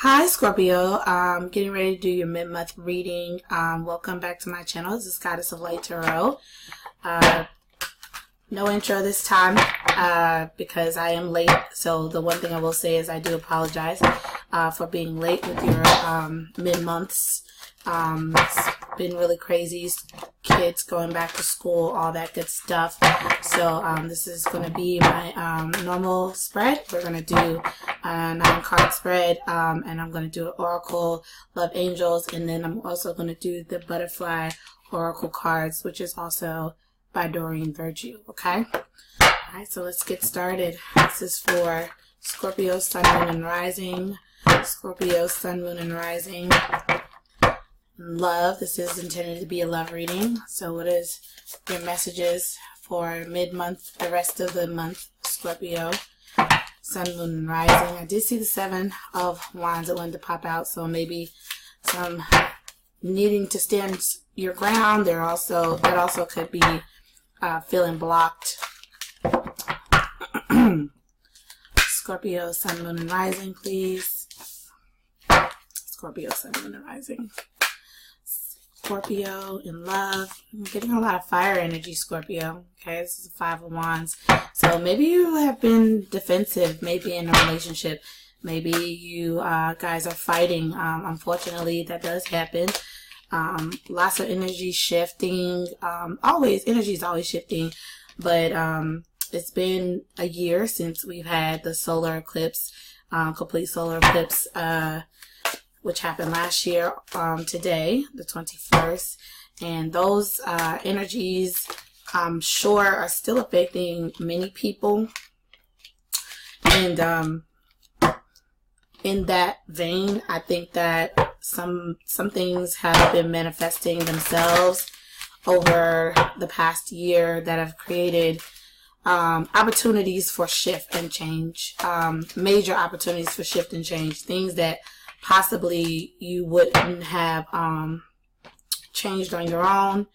Hi Scorpio, getting ready to do your mid-month reading. Welcome back to my channel. This is Goddess of Light Tarot. No intro this time because I am late. So the one thing I will say is I do apologize for being late with your mid-months. It's been really crazy. Kids going back to school, all that good stuff. So this is going to be my normal spread. We're going to do a 9-card spread, and I'm going to do an Oracle, Love Angels, and then I'm also going to do the Butterfly Oracle cards, which is also by Doreen Virtue. Okay? Alright, so let's get started. This is for Scorpio, Sun, Moon, and Rising. Scorpio, Sun, Moon, and Rising. Love. This is intended to be a love reading. So what is your messages for mid-month, the rest of the month, Scorpio, Sun, Moon, and Rising? I did see the 7 of Wands that wanted to pop out, so maybe some needing to stand your ground. That also could be feeling blocked. Scorpio, Sun, Moon, and Rising, please. Scorpio, Sun, Moon, and Rising. Scorpio in love. I'm getting a lot of fire energy, Scorpio. Okay, this is the 5 of Wands. So maybe you have been defensive, maybe in a relationship. Maybe you guys are fighting. Unfortunately, that does happen. Lots of energy shifting. Energy is always shifting. But it's been a year since we've had the solar eclipse, complete solar eclipse, which happened last year, today, the 21st. And those energies, I'm sure, are still affecting many people. And in that vein, I think that some things have been manifesting themselves over the past year that have created opportunities for shift and change. Major opportunities for shift and change. Things that possibly you wouldn't have changed on your own.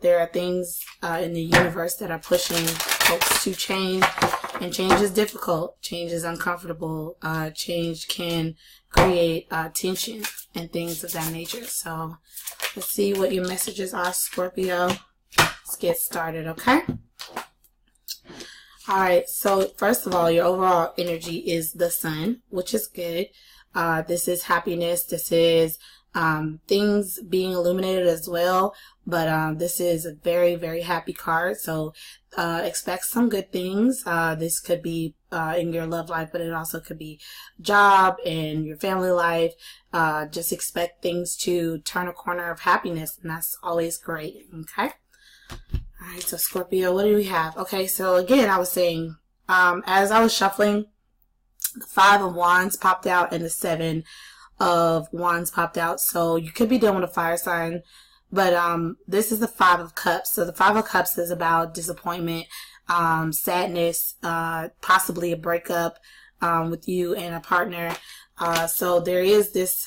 There are things in the universe that are pushing folks to change, and change is difficult. Change is uncomfortable. Change can create tension and things of that nature. So let's see what your messages are, Scorpio. Let's get started, okay? Alright, so first of all, your overall energy is the Sun, which is good. This is happiness. This is things being illuminated as well. But this is a very, very happy card. So expect some good things. This could be in your love life, but it also could be job and your family life. Just expect things to turn a corner of happiness, and that's always great. Okay? Alright, so Scorpio, what do we have? Okay, so again, I was saying, as I was shuffling, the 5 of Wands popped out and the 7 of Wands popped out. So you could be dealing with a fire sign. But this is the 5 of Cups. So the 5 of Cups is about disappointment, sadness, possibly a breakup with you and a partner. So there is this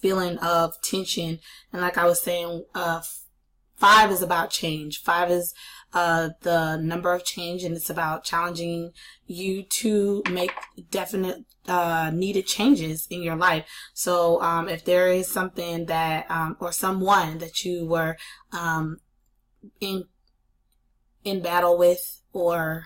feeling of tension. And like I was saying, 5 is about change. 5 is the number of change, and it's about challenging you to make definite needed changes in your life. So if there is something that or someone that you were in battle with or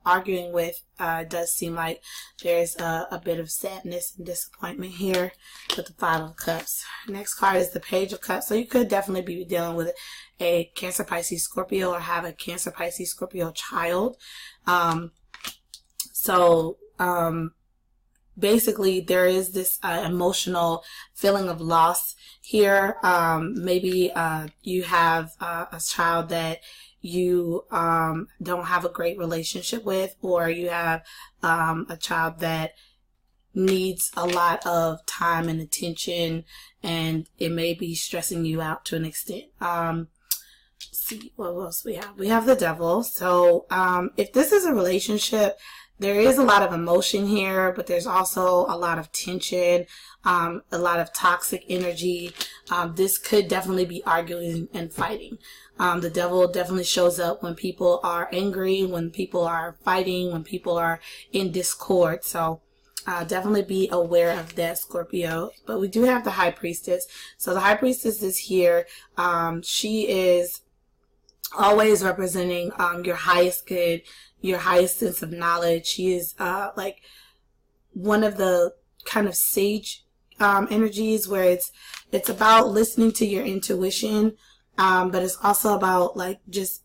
arguing with, it does seem like there's a bit of sadness and disappointment here with the 5 of Cups. Next card is the Page of Cups. So you could definitely be dealing with a Cancer, Pisces, Scorpio, or have a Cancer, Pisces, Scorpio child. Basically there is this emotional feeling of loss here. Maybe you have a child that you don't have a great relationship with, or you have a child that needs a lot of time and attention, and it may be stressing you out to an extent. Let's see what else we have. We have the Devil. So if this is a relationship, there is a lot of emotion here, but there's also a lot of tension, a lot of toxic energy. This could definitely be arguing and fighting. The Devil definitely shows up when people are angry, when people are fighting, when people are in discord. So Definitely be aware of that, Scorpio. But we do have the High Priestess. So the High Priestess is here. She is always representing your highest good, your highest sense of knowledge. She is like one of the kind of sage energies where it's about listening to your intuition, but it's also about like just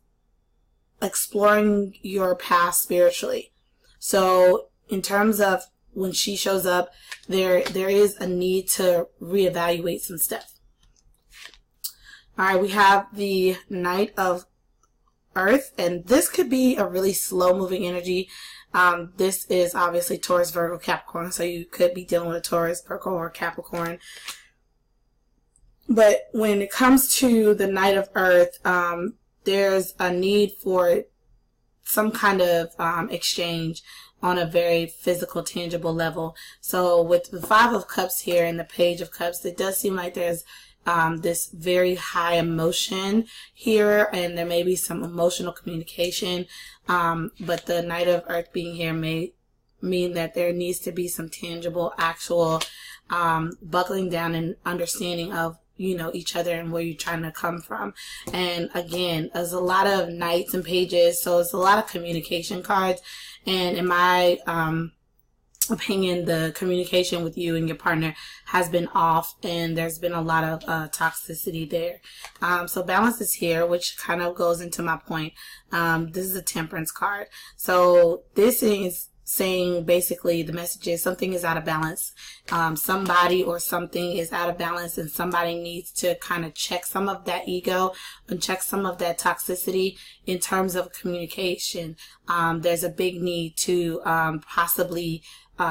exploring your past spiritually. So in terms of when she shows up, there is a need to reevaluate some stuff. All right, we have the Knight of Earth, and this could be a really slow moving energy. This is obviously Taurus, Virgo, Capricorn, so you could be dealing with a Taurus, Virgo, or Capricorn. But when it comes to the Knight of Earth, there's a need for some kind of exchange on a very physical, tangible level. So with the Five of Cups here and the Page of Cups, it does seem like there's this very high emotion here, and there may be some emotional communication. But the Knight of Earth being here may mean that there needs to be some tangible, actual buckling down and understanding of, you know, each other and where you're trying to come from. And again, there's a lot of knights and pages, so it's a lot of communication cards. And in my opinion, the communication with you and your partner has been off, and there's been a lot of toxicity there. So balance is here, which kind of goes into my point. This is a Temperance card. So this is saying basically the message is something is out of balance. Somebody or something is out of balance, and somebody needs to kind of check some of that ego and check some of that toxicity in terms of communication. There's a big need to possibly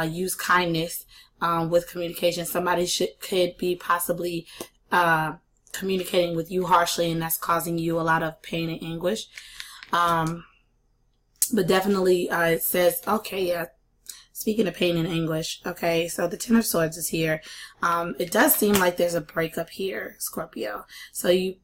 use kindness with communication. Somebody could be possibly communicating with you harshly, and that's causing you a lot of pain and anguish. But definitely it says, okay, yeah, speaking of pain and anguish, okay, so the Ten of Swords is here. It does seem like there's a breakup here, Scorpio. So you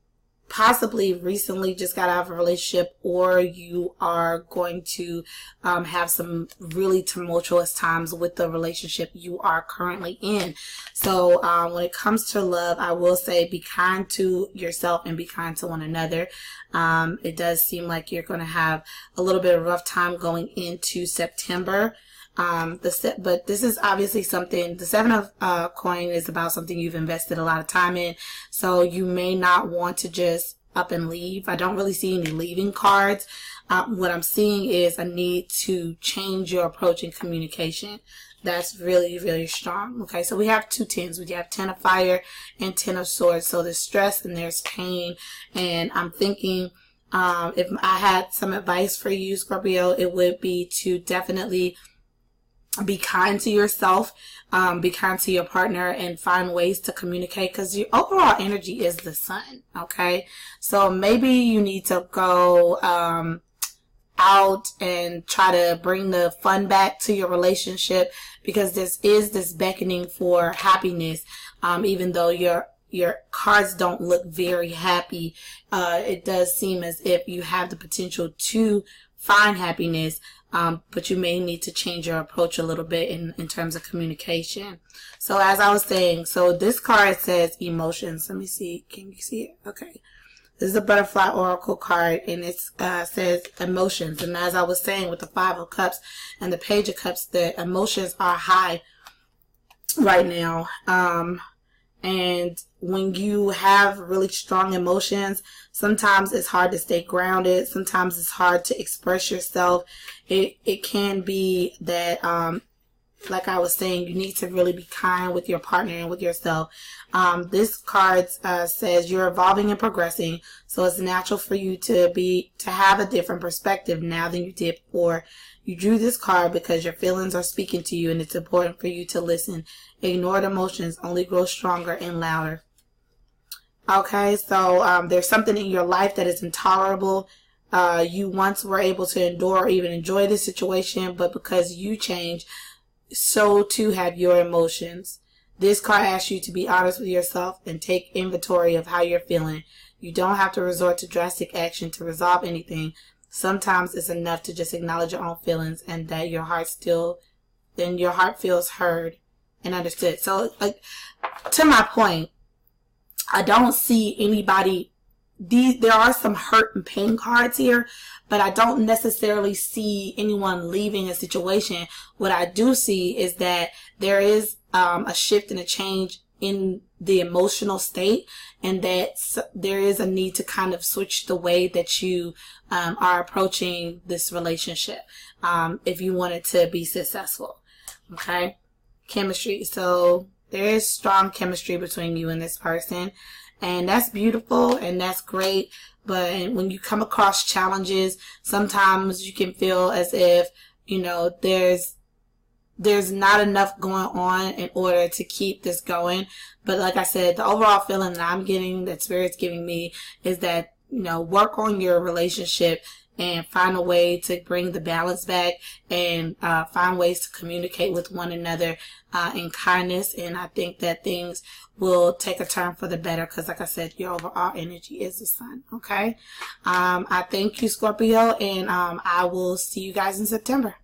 possibly recently just got out of a relationship, or you are going to have some really tumultuous times with the relationship you are currently in. So when it comes to love, I will say be kind to yourself and be kind to one another. It does seem like you're going to have a little bit of a rough time going into September. But this is obviously something, the Seven of coin is about something you've invested a lot of time in. So you may not want to just up and leave. I don't really see any leaving cards. What I'm seeing is a need to change your approach in communication. That's really, really strong. Okay, so we have two tens. We have Ten of Fire and Ten of Swords. So there's stress and there's pain. And I'm thinking, if I had some advice for you, Scorpio, it would be to definitely be kind to yourself, be kind to your partner, and find ways to communicate, because your overall energy is the sun. Okay, so maybe you need to go out and try to bring the fun back to your relationship, because this is this beckoning for happiness. Even though your cards don't look very happy, it does seem as if you have the potential to find happiness. But you may need to change your approach a little bit in terms of communication. So as I was saying, so this card says emotions. Let me see. Can you see it? Okay. This is a Butterfly Oracle card, and it says emotions. And as I was saying, with the Five of Cups and the Page of Cups, the emotions are high right now. And when you have really strong emotions, sometimes it's hard to stay grounded. Sometimes it's hard to express yourself. It can be that, like I was saying, you need to really be kind with your partner and with yourself. This card says you're evolving and progressing, so it's natural for you to have a different perspective now than you did before. You drew this card because your feelings are speaking to you, and it's important for you to listen. Ignored emotions only grow stronger and louder. Okay, so there's something in your life that is intolerable. You once were able to endure or even enjoy the situation, but because you change, so too have your emotions. This card asks you to be honest with yourself and take inventory of how you're feeling. You don't have to resort to drastic action to resolve anything. Sometimes it's enough to just acknowledge your own feelings and that your heart still then your heart feels heard and understood. So, like, to my point, I don't see anybody, there are some hurt and pain cards here, but I don't necessarily see anyone leaving a situation. What I do see is that there is a shift and a change in the emotional state, and that there is a need to kind of switch the way that you are approaching this relationship if you want it to be successful. Okay? Chemistry. So there is strong chemistry between you and this person, and that's beautiful and that's great. But when you come across challenges, sometimes you can feel as if, you know, there's not enough going on in order to keep this going. But like I said, the overall feeling that I'm getting, that Spirit's giving me, is that, you know, work on your relationship and find a way to bring the balance back, and find ways to communicate with one another in kindness. And I think that things will take a turn for the better, because like I said, your overall energy is the sun. Okay. I thank you, Scorpio, and I will see you guys in September.